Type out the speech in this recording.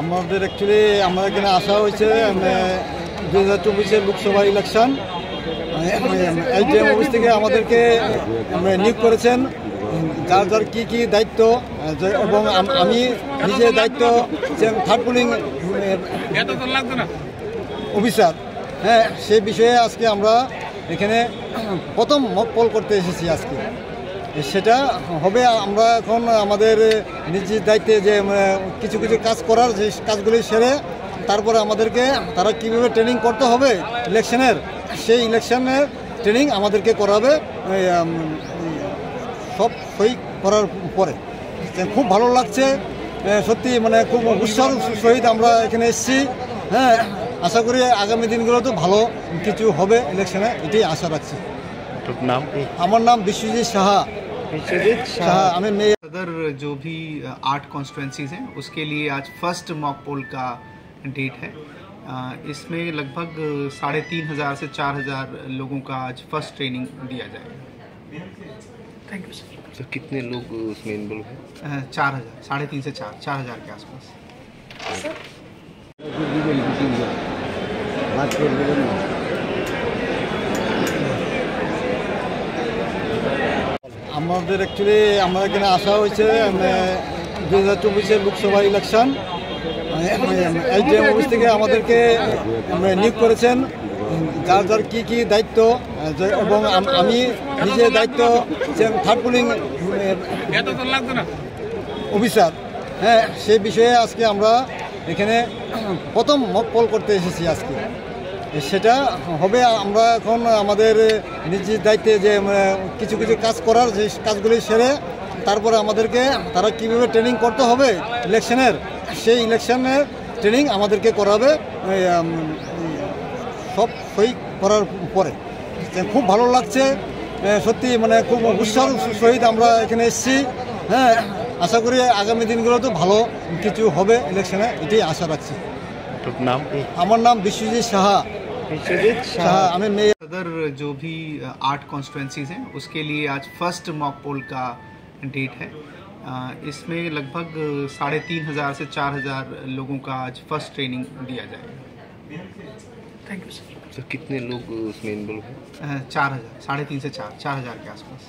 আমাদের অ্যাকচুয়ালি আমাদের এখানে আসা হয়েছে 2024 লোকসভা ইলেকশন। এইচডিএম অফিস থেকে আমাদেরকে নিয়োগ করেছেন, যার যার কী কী দায়িত্ব, এবং আমি নিজের দায়িত্ব থার্ড পোলিং অফিসার। হ্যাঁ, সেই বিষয়ে আজকে আমরা এখানে প্রথম মক পোল করতে এসেছি আজকে। সেটা হবে আমরা এখন আমাদের নিজের দায়িত্বে যে কিছু কিছু কাজ করার, যে কাজগুলি সেরে তারপরে আমাদেরকে তারা কীভাবে ট্রেনিং করতে হবে ইলেকশনের, সেই ইলেকশনের ট্রেনিং আমাদেরকে করাবে সব সই করার পরে। খুব ভালো লাগছে, সত্যি মানে খুব উৎসাহের সহিত আমরা এখানে এসেছি। হ্যাঁ, আশা করি আগামী দিনগুলোতে ভালো কিছু হবে ইলেকশনে, এটাই আশা রাখছি। नाम আমার নাম বিশ্বজিৎ সাহা। हमें सदर जो भी 8 कॉन्स्टिट्यूंसीज हैं उसके लिए आज फर्स्ट मॉक पोल का डेट है। इसमें लगभग 3500 से 4000 लोगों का आज फर्स्ट ट्रेनिंग दिया जाएगा। Thank you sir. कितने लोग उसमें इन्वॉल्व हैं? 4000, 3.5 से 4000 के आसपास। আমাদের অ্যাকচুয়ালি আমাদের এখানে আসা হয়েছে 2024 লোকসভা ইলেকশন। এইচডিএম অফিস থেকে আমাদেরকে নিয়োগ করেছেন, যার যার কী কী দায়িত্ব, এবং আমি নিজের দায়িত্ব থার্ড পোলিং অফিসার। হ্যাঁ, সেই বিষয়ে আজকে আমরা এখানে প্রথম মক পোল করতে এসেছি আজকে। সেটা হবে আমরা এখন আমাদের নিজের দায়িত্বে যে কিছু কিছু কাজ করার, যে কাজগুলি সেরে তারপরে আমাদেরকে তারা কীভাবে ট্রেনিং করতে হবে ইলেকশনের, সেই ইলেকশনের ট্রেনিং আমাদেরকে করাবে সব সই করার পরে। খুব ভালো লাগছে, সত্যি মানে খুব উৎসাহের সহিত আমরা এখানে এসেছি। হ্যাঁ, আশা করি আগামী দিনগুলোতে ভালো কিছু হবে ইলেকশনে, এটাই আশা রাখছি। नाम আমার নাম বিশ্বজিৎ সাহা। हमें सदर जो भी 8 कॉन्स्टिट्यूंसीज हैं उसके लिए आज फर्स्ट मॉक पोल का डेट है। इसमें लगभग 3500 से 4000 लोगों का आज फर्स्ट ट्रेनिंग दिया जाएगा। Thank you sir. कितने लोग उसमें इन्वॉल्व हैं? 4000, 3.5 से 4000 के आसपास।